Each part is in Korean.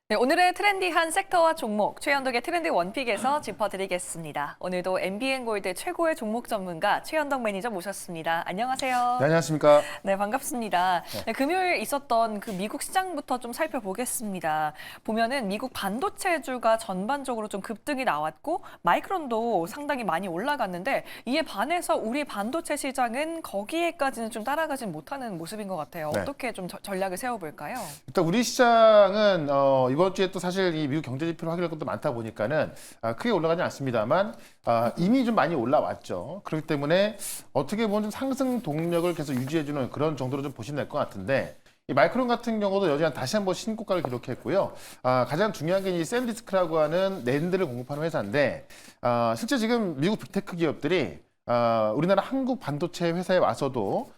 네, 오늘의 트렌디한 섹터와 종목, 최현덕의 트렌드 원픽에서 짚어드리겠습니다. 오늘도 MBN골드 최고의 종목 전문가 최현덕 매니저 모셨습니다. 안녕하세요. 네, 안녕하십니까. 네, 반갑습니다. 네. 네, 금요일 있었던 그 미국 시장부터 좀 살펴보겠습니다. 보면은 미국 반도체주가 전반적으로 좀 급등이 나왔고 마이크론도 상당히 많이 올라갔는데 이에 반해서 우리 반도체 시장은 거기에까지는 좀 따라가진 못하는 모습인 것 같아요. 네. 어떻게 좀 전략을 세워볼까요? 일단 우리 시장은 이번 주에 또 사실 이 미국 경제 지표를 확인할 것도 많다 보니까는 크게 올라가지 않습니다만 이미 좀 많이 올라왔죠. 그렇기 때문에 어떻게 보면 좀 상승 동력을 계속 유지해주는 그런 정도로 좀 보시면 될 것 같은데 이 마이크론 같은 경우도 여전히 다시 한번 신고가를 기록했고요. 가장 중요한 게 이 샌디스크라고 하는 낸드를 공급하는 회사인데 실제 지금 미국 빅테크 기업들이 우리나라 한국 반도체 회사에 와서도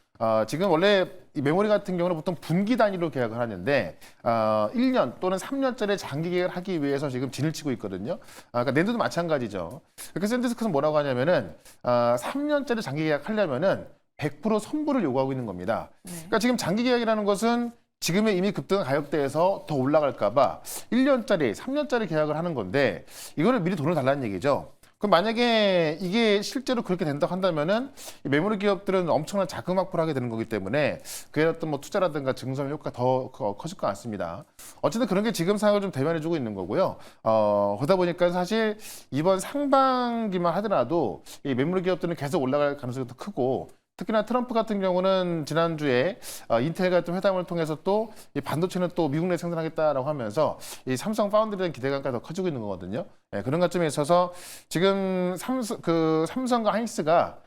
지금 원래 이 메모리 같은 경우는 보통 분기 단위로 계약을 하는데 1년 또는 3년짜리 장기 계약을 하기 위해서 지금 진을 치고 있거든요. 그러니까 낸드도 마찬가지죠. 그래서 샌디스크는 뭐라고 하냐면은 3년짜리 장기 계약하려면은 100% 선불을 요구하고 있는 겁니다. 그러니까 지금 장기 계약이라는 것은 지금의 이미 급등한 가격대에서 더 올라갈까 봐 1년짜리, 3년짜리 계약을 하는 건데 이거는 미리 돈을 달라는 얘기죠. 그럼 만약에 이게 실제로 그렇게 된다고 한다면은 이 메모리 기업들은 엄청난 자금 확보를 하게 되는 거기 때문에 그에 어떤 뭐 투자라든가 증설 효과가 더 커질 것 같습니다. 어쨌든 그런 게 지금 상황을 좀 대변해주고 있는 거고요. 그러다 보니까 사실 이번 상반기만 하더라도 이 메모리 기업들은 계속 올라갈 가능성이 더 크고 특히나 트럼프 같은 경우는 지난주에 인텔 같은 회담을 통해서 또 이 반도체는 또 미국 내 생산하겠다라고 하면서 이 삼성 파운드리에 대한 기대감까지 더 커지고 있는 거거든요. 네, 그런 관점에 있어서 지금 삼성과 하이닉스가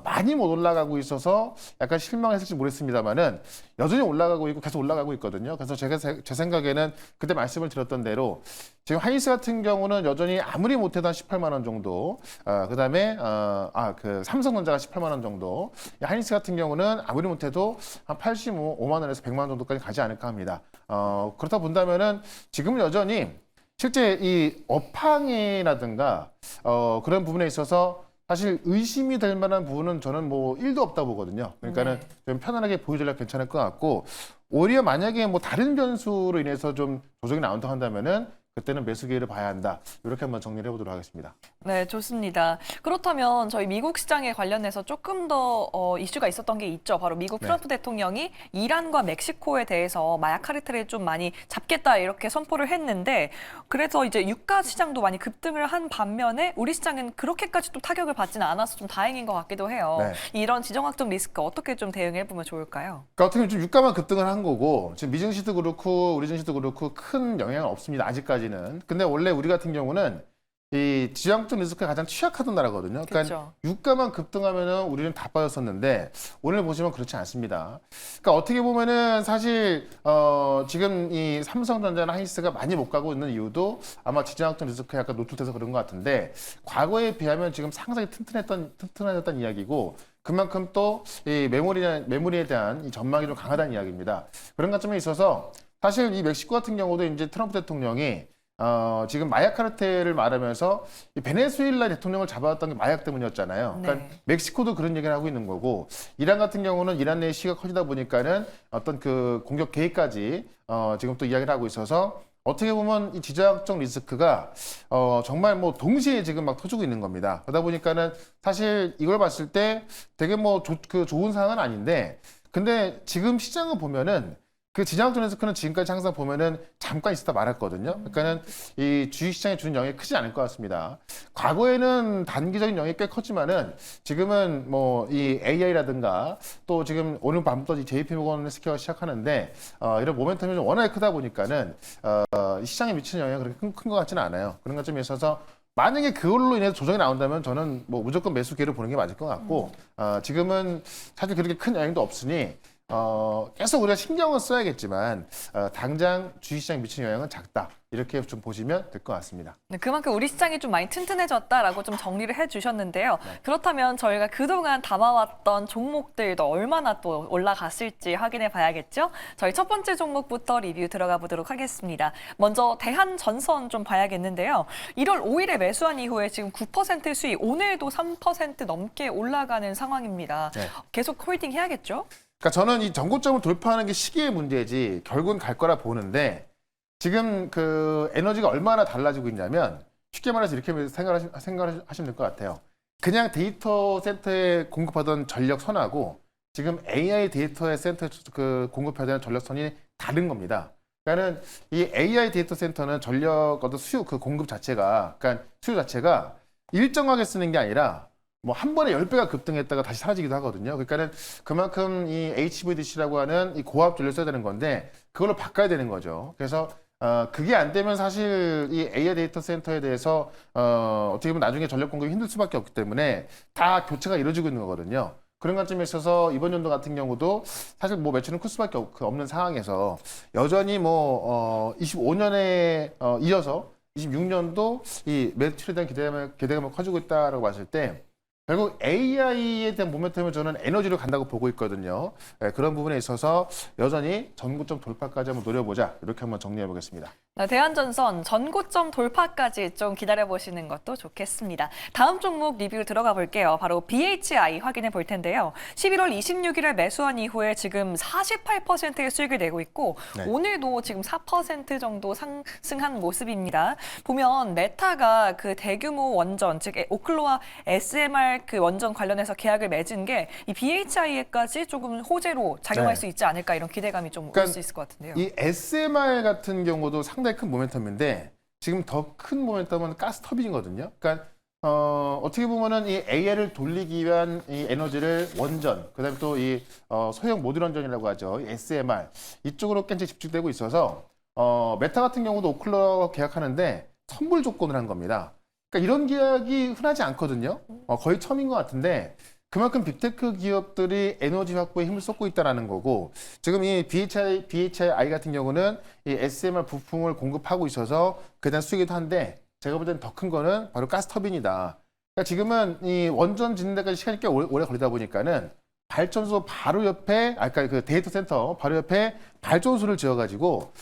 많이 못 올라가고 있어서 약간 실망했을지 모르겠습니다만은 여전히 올라가고 있고 계속 올라가고 있거든요. 그래서 제 생각에는 그때 말씀을 드렸던 대로 지금 하이닉스 같은 경우는 여전히 아무리 못해도 한 18만 원 정도, 그다음에 그 삼성전자가 18만 원 정도, 하이닉스 같은 경우는 아무리 못해도 한 85만 원에서 100만 원 정도까지 가지 않을까 합니다. 그렇다 본다면은 지금은 여전히 실제 이 업황이라든가 그런 부분에 있어서 사실 의심이 될 만한 부분은 저는 뭐 1도 없다 보거든요. 그러니까는 좀 편안하게 보여주려 괜찮을 것 같고 오히려 만약에 뭐 다른 변수로 인해서 좀 조정이 나온다고 한다면은 그때는 매수 기회를 봐야 한다. 이렇게 한번 정리를 해보도록 하겠습니다. 네, 좋습니다. 그렇다면 저희 미국 시장에 관련해서 조금 더 이슈가 있었던 게 있죠. 바로 미국 트럼프 대통령이 이란과 멕시코에 대해서 마약 카르텔을 좀 많이 잡겠다 이렇게 선포를 했는데 그래서 이제 유가 시장도 많이 급등을 한 반면에 우리 시장은 그렇게까지 또 타격을 받지는 않아서 좀 다행인 것 같기도 해요. 네. 이런 지정학적 리스크 어떻게 좀 대응해 보면 좋을까요? 그러니까 어떻게 보면 좀 유가만 급등을 한 거고 지금 미증시도 그렇고 우리 증시도 그렇고 큰 영향은 없습니다. 아직까지는. 근데 원래 우리 같은 경우는 이 지정학적 리스크가 가장 취약하던 나라거든요. 그러니까 그렇죠. 유가만 급등하면은 우리는 다 빠졌었는데 오늘 보시면 그렇지 않습니다. 그러니까 어떻게 보면은 사실 지금 이 삼성전자나 하이닉스가 많이 못 가고 있는 이유도 아마 지정학적 리스크에 약간 노출돼서 그런 것 같은데 과거에 비하면 지금 상당히 튼튼해졌다는 이야기고 그만큼 또 이 메모리에 대한 이 전망이 좀 강하다는 이야기입니다. 그런 관점에 있어서 사실 이 멕시코 같은 경우도 이제 트럼프 대통령이 지금 마약 카르텔을 말하면서 이 베네수엘라 대통령을 잡아왔던 게 마약 때문이었잖아요. 그러니까 멕시코도 그런 얘기를 하고 있는 거고 이란 같은 경우는 이란 내의 시가 커지다 보니까는 어떤 그 공격 계획까지 지금 또 이야기를 하고 있어서 어떻게 보면 이 지정학적 리스크가 정말 뭐 동시에 지금 막 터지고 있는 겁니다. 그러다 보니까는 사실 이걸 봤을 때 되게 뭐 좋은 상황은 아닌데 근데 지금 시장을 보면은 그 지정학적 리스크는 지금까지 항상 보면은 잠깐 있었다 말았거든요. 그러니까는 이 주식시장에 주는 영향이 크지 않을 것 같습니다. 과거에는 단기적인 영향이 꽤 컸지만은 지금은 뭐 이 AI라든가 또 지금 오늘 밤부터 JP모건 헬스케어가 시작하는데 이런 모멘텀이 좀 워낙에 크다 보니까는 시장에 미치는 영향이 그렇게 큰 것 같지는 않아요. 그런 것점에 있어서 만약에 그걸로 인해서 조정이 나온다면 저는 뭐 무조건 매수 기회를 보는 게 맞을 것 같고 지금은 사실 그렇게 큰 영향도 없으니 계속 우리가 신경을 써야겠지만 당장 주식시장에 미치는 영향은 작다. 이렇게 좀 보시면 될 것 같습니다. 네, 그만큼 우리 시장이 좀 많이 튼튼해졌다라고 좀 정리를 해주셨는데요. 그렇다면 저희가 그동안 담아왔던 종목들도 얼마나 또 올라갔을지 확인해 봐야겠죠? 저희 첫 번째 종목부터 리뷰 들어가 보도록 하겠습니다. 먼저 대한전선 좀 봐야겠는데요. 1월 5일에 매수한 이후에 지금 9% 수익, 오늘도 3% 넘게 올라가는 상황입니다. 네. 계속 홀딩 해야겠죠? 그러니까 저는 이 전고점을 돌파하는 게 시기의 문제지 결국은 갈 거라 보는데 지금 그 에너지가 얼마나 달라지고 있냐면 쉽게 말해서 이렇게 생각하시면 될 것 같아요. 그냥 데이터 센터에 공급하던 전력선하고 지금 AI 데이터 센터 그 공급하는 전력선이 다른 겁니다. 그러니까는 이 AI 데이터 센터는 전력 어떤 수요 그 공급 자체가 그러니까 수요 자체가 일정하게 쓰는 게 아니라 뭐 한 번에 10배가 급등했다가 다시 사라지기도 하거든요. 그러니까는 그만큼 이 HVDC라고 하는 이 고압 전력 써야 되는 건데 그걸로 바꿔야 되는 거죠. 그래서 그게 안 되면 사실 이 AI 데이터 센터에 대해서 어떻게 보면 나중에 전력 공급이 힘들 수밖에 없기 때문에 다 교체가 이루어지고 있는 거거든요. 그런 관점에 있어서 이번 연도 같은 경우도 사실 뭐 매출은 클 수밖에 없는 상황에서 여전히 뭐 25년에 이어서 26년도 이 매출에 대한 기대감을 커지고 있다라고 봤을 때 결국 AI에 대한 모멘텀을 저는 에너지로 간다고 보고 있거든요. 그런 부분에 있어서 여전히 전고점 돌파까지 한번 노려보자 이렇게 한번 정리해 보겠습니다. 대한전선 전고점 돌파까지 좀 기다려보시는 것도 좋겠습니다. 다음 종목 리뷰 들어가 볼게요. 바로 BHI 확인해 볼 텐데요. 11월 26일에 매수한 이후에 지금 48%의 수익을 내고 있고 네. 오늘도 지금 4% 정도 상승한 모습입니다. 보면 메타가 그 대규모 원전, 즉 오클로와 SMR 그 원전 관련해서 계약을 맺은 게 이 BHI에까지 조금 호재로 작용할 네. 수 있지 않을까 이런 기대감이 좀 올 수 있을 것 같은데요. 이 SMR 같은 경우도 상당히 큰 모멘텀인데 지금 더 큰 모멘텀은 가스터빈이거든요. 그러니까 어떻게 보면은 이 AI를 돌리기 위한 이 에너지를 원전, 그다음에 또 이 소형 모듈 원전이라고 하죠. 이 SMR 이쪽으로 굉장히 집중되고 있어서 메타 같은 경우도 오클러 계약하는데 선불 조건을 한 겁니다. 그러니까 이런 계약이 흔하지 않거든요. 거의 처음인 것 같은데 그만큼 빅테크 기업들이 에너지 확보에 힘을 쏟고 있다는 거고 지금 이 BHI 같은 경우는 이 SMR 부품을 공급하고 있어서 그냥 수익이기도 한데 제가 볼 때는 더 큰 거는 바로 가스터빈이다. 그러니까 지금은 이 원전 짓는 데까지 시간이 꽤 오래 걸리다 보니까는 발전소 바로 옆에 그러니까 그 데이터 센터 바로 옆에 발전소를 지어가지고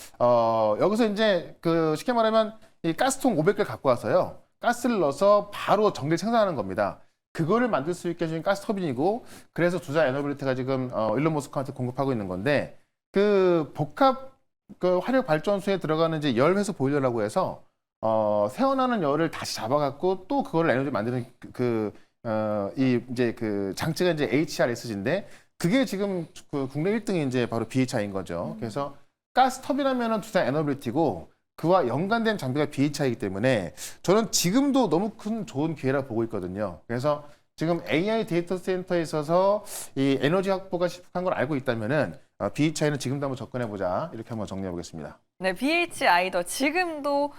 여기서 이제 그 쉽게 말하면 이 가스통 500개를 갖고 와서요. 가스를 넣어서 바로 전기를 생산하는 겁니다. 그거를 만들 수 있게 해주는 가스터빈이고 그래서 두산 에너빌리티가 지금 일론 머스크한테 공급하고 있는 건데 그 복합 그 화력 발전소에 들어가는 이제 열 회수 보일러라고 해서 새어나는 열을 다시 잡아갖고 또 그거를 에너지 만드는 이 이제 그 장치가 이제 HRSG인데 그게 지금 그 국내 1등이 이제 바로 BHI인 거죠. 그래서 가스터빈하면은 두산 에너빌리티고 그와 연관된 장비가 BHI이기 때문에 저는 지금도 너무 큰 좋은 기회라 보고 있거든요. 그래서 지금 AI 데이터 센터에 있어서 이 에너지 확보가 시급한 걸 알고 있다면은 BHI는 지금도 한번 접근해 보자 이렇게 한번 정리해 보겠습니다. 네, BHI도 지금도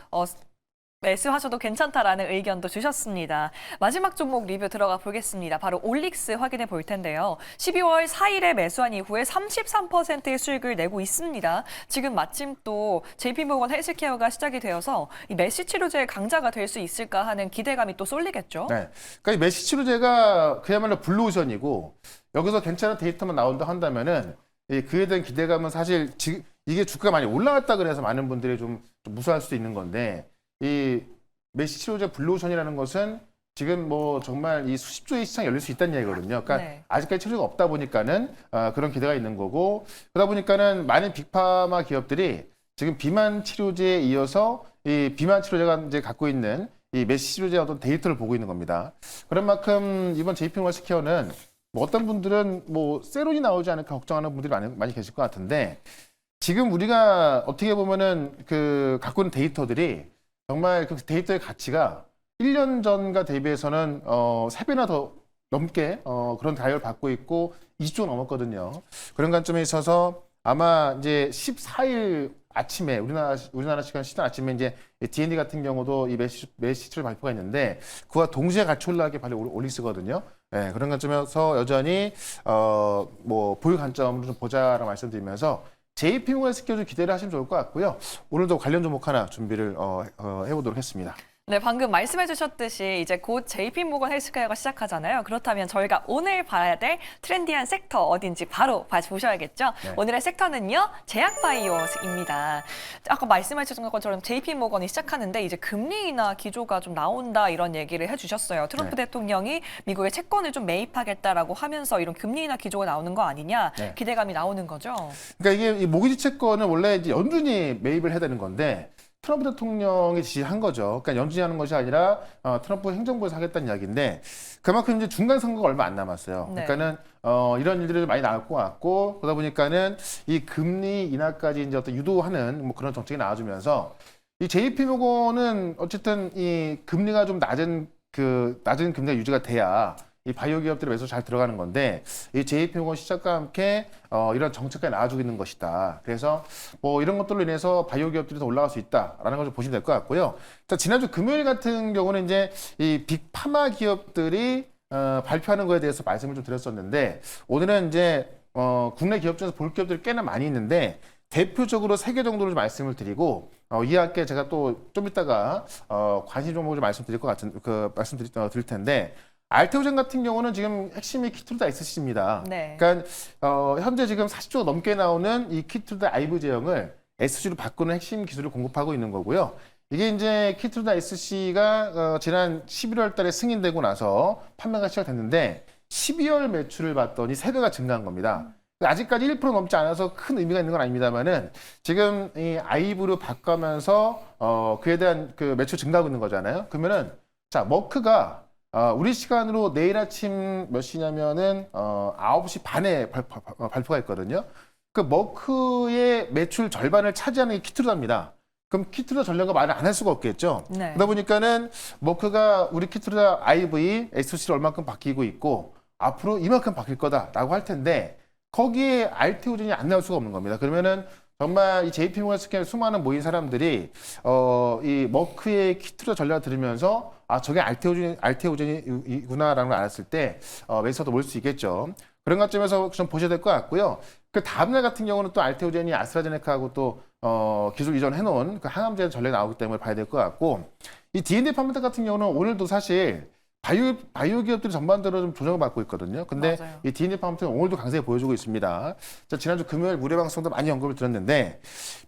매수하셔도 괜찮다라는 의견도 주셨습니다. 마지막 종목 리뷰 들어가 보겠습니다. 바로 올릭스 확인해 볼 텐데요. 12월 4일에 매수한 이후에 33%의 수익을 내고 있습니다. 지금 마침 또 JP모건 헬스케어가 시작이 되어서 이 메시 치료제의 강자가 될 수 있을까 하는 기대감이 또 쏠리겠죠. 네, 그러니까 이 메시 치료제가 그야말로 블루오션이고 여기서 괜찮은 데이터만 나온다 한다면은 그에 대한 기대감은 사실 이게 주가가 많이 올라갔다 그래서 많은 분들이 좀 무서워할 수도 있는 건데. 이 메시 치료제 블루오션이라는 것은 지금 뭐 정말 이 수십 조의 시장이 열릴 수 있다는 얘기거든요. 그러니까 네. 아직까지 치료제가 없다 보니까는 그런 기대가 있는 거고 그러다 보니까는 많은 빅파마 기업들이 지금 비만 치료제에 이어서 이 비만 치료제가 이제 갖고 있는 이 메시 치료제 어떤 데이터를 보고 있는 겁니다. 그런 만큼 이번 JP모건 헬스케어는 뭐 어떤 분들은 뭐 세론이 나오지 않을까 걱정하는 분들이 많이 계실 것 같은데 지금 우리가 어떻게 보면은 그 갖고 있는 데이터들이 정말 그 데이터의 가치가 1년 전과 대비해서는 3배나 더 넘게 그런 가격을 받고 있고 20조 넘었거든요. 그런 관점에 있어서 아마 이제 14일 아침에 우리나라 시간 아침에 이제 D&D 같은 경우도 이 메시지를 발표가 있는데 그와 동시에 같이 올라가게 바로 올리스거든요. 네, 그런 관점에서 여전히 뭐 보유 관점으로 좀 보자라고 말씀드리면서 JP모건 헬스케어 좀 기대를 하시면 좋을 것 같고요. 오늘도 관련 종목 하나 준비를 해보도록 했습니다. 네, 방금 말씀해 주셨듯이 이제 곧 JP모건 헬스케어가 시작하잖아요. 그렇다면 저희가 오늘 봐야 될 트렌디한 섹터 어딘지 바로 보셔야겠죠. 네. 오늘의 섹터는요, 제약바이오입니다. 아까 말씀해 주신 것처럼 JP모건이 시작하는데 이제 금리 인하 기조가 좀 나온다 이런 얘기를 해주셨어요. 트럼프 네. 대통령이 미국의 채권을 좀 매입하겠다라고 하면서 이런 금리 인하 기조가 나오는 거 아니냐 네. 기대감이 나오는 거죠. 그러니까 이게 이 모기지 채권은 원래 이제 연준이 매입을 해야 되는 건데 트럼프 대통령이 지시한 거죠. 그러니까 연준이 하는 것이 아니라 트럼프 행정부에서 하겠다는 이야기인데 그만큼 이제 중간 선거가 얼마 안 남았어요. 네. 그러니까는 이런 일들이 좀 많이 나올 것 같고 그러다 보니까는 이 금리 인하까지 이제 어떤 유도하는 뭐 그런 정책이 나와주면서 이 JP모건은 어쨌든 이 금리가 좀 낮은 금리가 유지가 돼야 이 바이오 기업들이 매수 잘 들어가는 건데 이 JP모건 시작과 함께 이런 정책까지 나와주고 있는 것이다. 그래서 뭐 이런 것들로 인해서 바이오 기업들이 더 올라갈 수 있다라는 걸 좀 보시면 될 것 같고요. 자, 지난주 금요일 같은 경우는 이제 이 빅파마 기업들이 발표하는 거에 대해서 말씀을 좀 드렸었는데 오늘은 이제 국내 기업 중에서 볼 기업들이 꽤나 많이 있는데 대표적으로 3개 정도를 좀 말씀을 드리고 이와 함께 제가 또 좀 이따가 관심 종목을 좀 말씀드릴 것 같은 드릴 텐데. 알테오젠 같은 경우는 지금 핵심이 키트루다 SC입니다. 네. 그러니까 현재 지금 40조가 넘게 나오는 이 키트루다 아이브 제형을 SC로 바꾸는 핵심 기술을 공급하고 있는 거고요. 이게 이제 키트루다 SC가 지난 11월 달에 승인되고 나서 판매가 시작됐는데 12월 매출을 봤더니 3배가 증가한 겁니다. 아직까지 1% 넘지 않아서 큰 의미가 있는 건 아닙니다만은 지금 이 아이브로 바꾸면서 그에 대한 그 매출 증가하고 있는 거잖아요. 그러면은 자, 머크가 우리 시간으로 내일 아침 몇 시냐면은 9시 반에 발표가 있거든요. 그 머크의 매출 절반을 차지하는 게 키트루다입니다. 그럼 키트루다 전략을 말을 안 할 수가 없겠죠. 네. 그러다 보니까는 머크가 우리 키트루다 IV, SOC를 얼마큼 바뀌고 있고 앞으로 이만큼 바뀔 거다라고 할 텐데 거기에 알테오젠이 안 나올 수가 없는 겁니다. 그러면은 정말 이 JP모건 스캔 수많은 모인 사람들이 이 머크의 키트루다 전략을 들으면서 저게 알테오젠이구나라는 걸 알았을 때 매수도 몰 수 있겠죠. 그런 관점에서 좀 보셔야 될 것 같고요. 그 다음날 같은 경우는 또 알테오젠이 아스트라제네카하고 또 기술 이전해 놓은 그 항암제 전략이 나오기 때문에 봐야 될 것 같고 이 D&D 파마텍 같은 경우는 오늘도 사실 바이오 기업들이 전반적으로 좀 조정을 받고 있거든요. 근데 맞아요. 이 D&D 파마텍은 오늘도 강세에 보여주고 있습니다. 자, 지난주 금요일 무료 방송도 많이 언급을 드렸는데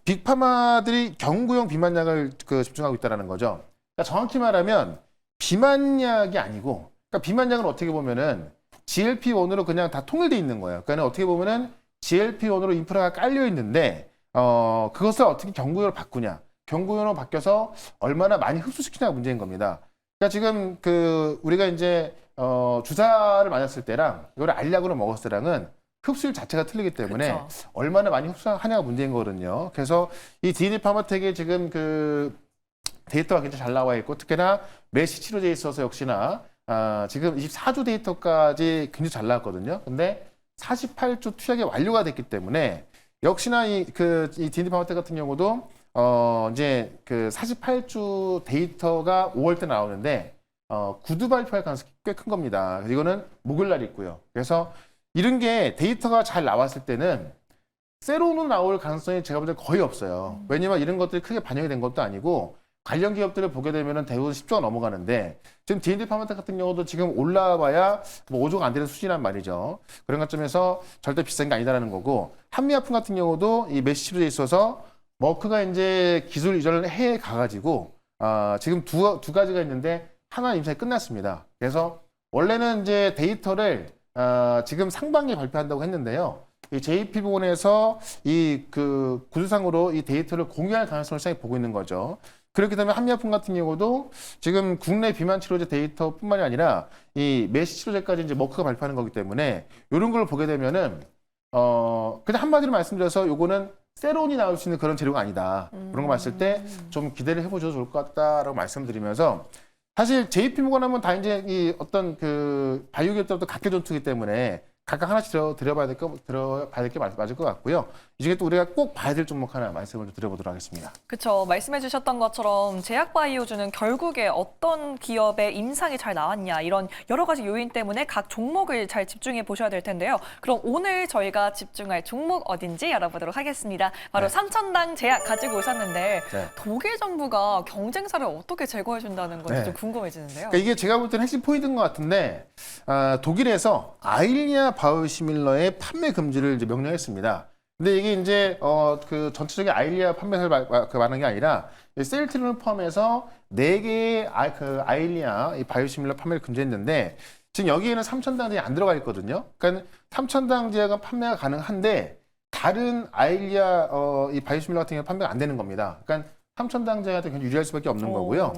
빅파마들이 경구용 비만약을 집중하고 있다는 거죠. 그러니까 정확히 말하면 비만약이 아니고, 그러니까 비만약은 어떻게 보면은 GLP-1으로 그냥 다 통일돼 있는 거예요. 그러니까 어떻게 보면은 GLP-1으로 인프라가 깔려 있는데, 그것을 어떻게 경구용으로 바꾸냐. 경구용으로 바뀌어서 얼마나 많이 흡수시키냐가 문제인 겁니다. 그러니까 지금 우리가 이제, 주사를 맞았을 때랑 이걸 알약으로 먹었을 때랑은 흡수율 자체가 틀리기 때문에 그쵸. 얼마나 많이 흡수하냐가 문제인 거거든요. 그래서 이 D&D 파마텍이 지금 데이터가 굉장히 잘 나와 있고 특히나 메시 치료제에 있어서 역시나 지금 24주 데이터까지 굉장히 잘 나왔거든요. 근데 48주 투약이 완료가 됐기 때문에 역시나 이 D&D 파마텍 같은 경우도 이제 48주 데이터가 5월 때 나오는데 구두 발표할 가능성이 꽤 큰 겁니다. 이거는 목요일날 있고요. 그래서 이런 게 데이터가 잘 나왔을 때는 새로운 나올 가능성이 제가 볼 때 거의 없어요. 왜냐면 이런 것들이 크게 반영이 된 것도 아니고 관련 기업들을 보게 되면 대부분 10조가 넘어가는데 지금 D&D 파마텍 같은 경우도 지금 올라와야 뭐 5조가 안 되는 수준이란 말이죠. 그런 관점에서 절대 비싼 게 아니다라는 거고 한미약품 같은 경우도 이 메시 치료제에 있어서 머크가 이제 기술 이전을 해 가가지고 지금 두 가지가 있는데 하나 임상이 끝났습니다. 그래서 원래는 이제 데이터를 지금 상반기에 발표한다고 했는데요. 이 JP모건에서 이 구조상으로 이 데이터를 공유할 가능성을 시장이 보고 있는 거죠. 그렇기 때문에 한미약품 같은 경우도 지금 국내 비만 치료제 데이터뿐만이 아니라 이 메시 치료제까지 이제 머크가 발표하는 거기 때문에 이런 걸 보게 되면은 그냥 한마디로 말씀드려서 요거는 세론이 나올 수 있는 그런 재료가 아니다. 그런 거 봤을 때 좀 기대를 해보셔도 좋을 것 같다라고 말씀드리면서 사실 JP모건 하면 다 이제 이 어떤 바이오 기업들도 각계 전투기 때문에 각각 하나씩 들어봐야 될 게 맞을 것 같고요. 이 중에 또 우리가 꼭 봐야 될 종목 하나 말씀을 좀 드려보도록 하겠습니다. 그렇죠. 말씀해 주셨던 것처럼 제약바이오주는 결국에 어떤 기업의 임상이 잘 나왔냐 이런 여러 가지 요인 때문에 각 종목을 잘 집중해 보셔야 될 텐데요. 그럼 오늘 저희가 집중할 종목 어딘지 알아보도록 하겠습니다. 바로 네. 삼천당 제약 가지고 오셨는데 네. 독일 정부가 경쟁사를 어떻게 제거해 준다는 건지 네. 좀 궁금해지는데요. 그러니까 이게 제가 볼 때는 핵심 포인트인 것 같은데 독일에서 아일리아 바이오시밀러의 판매 금지를 이제 명령했습니다. 근데 이게 이제 그 전체적인 아일리아 판매사를 말하는 게 아니라 셀트리온을 포함해서 4개의 아일리아 이 바이오시밀러 판매를 금지했는데 지금 여기에는 삼천당제가 안 들어가 있거든요. 그러니까 삼천당제가 판매가 가능한데 다른 아일리아 이 바이오시밀러 같은 경우 판매가 안 되는 겁니다. 그러니까 삼천당제한테 굉장히 유리할 수밖에 없는 거고요.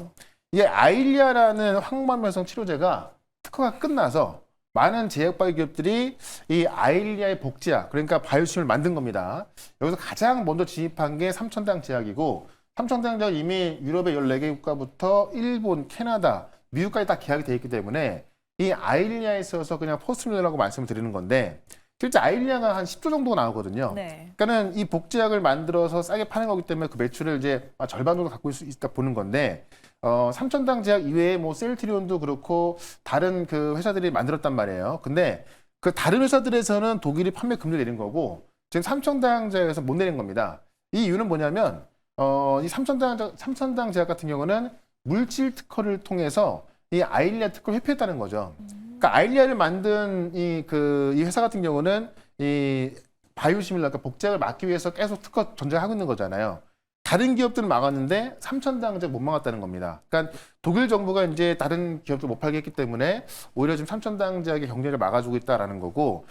이게 아일리아라는 항암면성 치료제가 특허가 끝나서 많은 제약바이오 기업들이 이 아일리아의 복제약, 그러니까 바이오심을 만든 겁니다. 여기서 가장 먼저 진입한 게 삼천당 제약이고, 삼천당 제약은 이미 유럽의 14개 국가부터 일본, 캐나다, 미국까지 다 계약이 돼 있기 때문에 이 아일리아에 있어서 그냥 포스트밀러라고 말씀을 드리는 건데, 실제 아일리아가 한 10조 정도가 나오거든요. 네. 그러니까는 이 복제약을 만들어서 싸게 파는 거기 때문에 그 매출을 이제 절반 정도 갖고 있다 보는 건데, 삼천당 제약 이외에 뭐 셀트리온도 그렇고 다른 그 회사들이 만들었단 말이에요. 근데 그 다른 회사들에서는 독일이 판매 금지를 내린 거고 지금 삼천당 제약에서 못 내린 겁니다. 이 이유는 뭐냐면 이 삼천당 제약 같은 경우는 물질 특허를 통해서 이 아일리아 특허를 회피했다는 거죠. 그러니까 아일리아를 만든 이 회사 같은 경우는 이 바이오시밀러, 그러니까 복제약을 막기 위해서 계속 특허 전쟁하고 있는 거잖아요. 다른 기업들은 막았는데 삼천당제 못 막았다는 겁니다. 그러니까 독일 정부가 이제 다른 기업들 못 팔게 했기 때문에 오히려 지금 삼천당제약의 경쟁을 막아주고 있다라는 거고,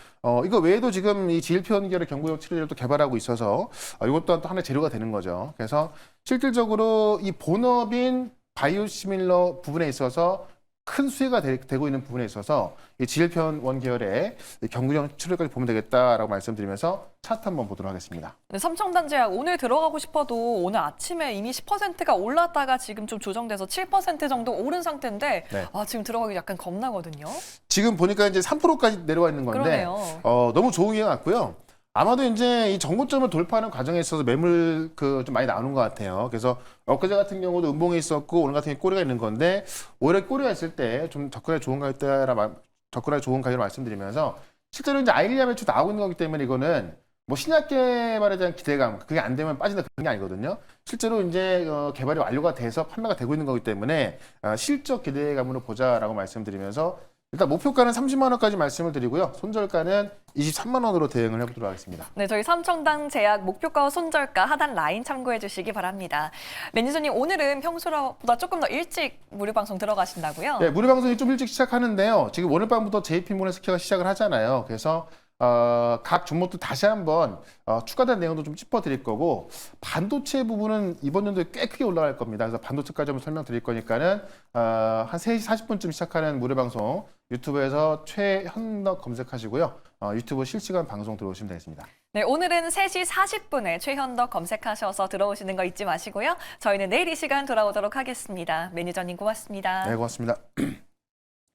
이거 외에도 지금 이 GLP-1계열의 경구용 치료제를 또 개발하고 있어서 이것도 또 하나의 재료가 되는 거죠. 그래서 실질적으로 이 본업인 바이오시밀러 부분에 있어서 큰 수혜가 되고 있는 부분에 있어서 이 GLP-1 계열의 경구용 치료까지 보면 되겠다라고 말씀드리면서 차트 한번 보도록 하겠습니다. 네, 삼천당 제약 오늘 들어가고 싶어도 오늘 아침에 이미 10%가 올랐다가 지금 좀 조정돼서 7% 정도 오른 상태인데 네. 지금 들어가기 약간 겁나거든요. 지금 보니까 이제 3%까지 내려와 있는 건데 그러네요. 너무 좋은 게 같고요. 아마도 이제 이 정고점을 돌파하는 과정에 있어서 매물 좀 많이 나오는 것 같아요. 그래서 엊그제 같은 경우도 음봉이 있었고 오늘 같은 경우 꼬리가 있는 건데 오히려 꼬리가 있을 때 좀 접근하기 좋은 가격을 말씀드리면서 실제로 이제 아일리아 매출 나오고 있는 거기 때문에 이거는 뭐 신약 개발에 대한 기대감 그게 안 되면 빠진다 그런 게 아니거든요. 실제로 이제 개발이 완료가 돼서 판매가 되고 있는 거기 때문에 실적 기대감으로 보자라고 말씀드리면서 일단 목표가는 30만 원까지 말씀을 드리고요. 손절가는 23만 원으로 대응을 해보도록 하겠습니다. 네, 저희 삼천당 제약 목표가와 손절가 하단 라인 참고해 주시기 바랍니다. 매니저님, 오늘은 평소보다 조금 더 일찍 무료 방송 들어가신다고요? 네, 무료 방송이 좀 일찍 시작하는데요. 지금 오늘 밤부터 JP모건스퀘어가 시작을 하잖아요. 그래서 각 종목도 다시 한번 추가된 내용도 좀 짚어드릴 거고 반도체 부분은 이번 연도에 꽤 크게 올라갈 겁니다. 그래서 반도체까지 한번 설명드릴 거니까는 한 3시 40분쯤 시작하는 무료 방송 유튜브에서 최현덕 검색하시고요. 유튜브 실시간 방송 들어오시면 되겠습니다. 네, 오늘은 3시 40분에 최현덕 검색하셔서 들어오시는 거 잊지 마시고요. 저희는 내일 이 시간 돌아오도록 하겠습니다. 매니저님 고맙습니다. 네, 고맙습니다.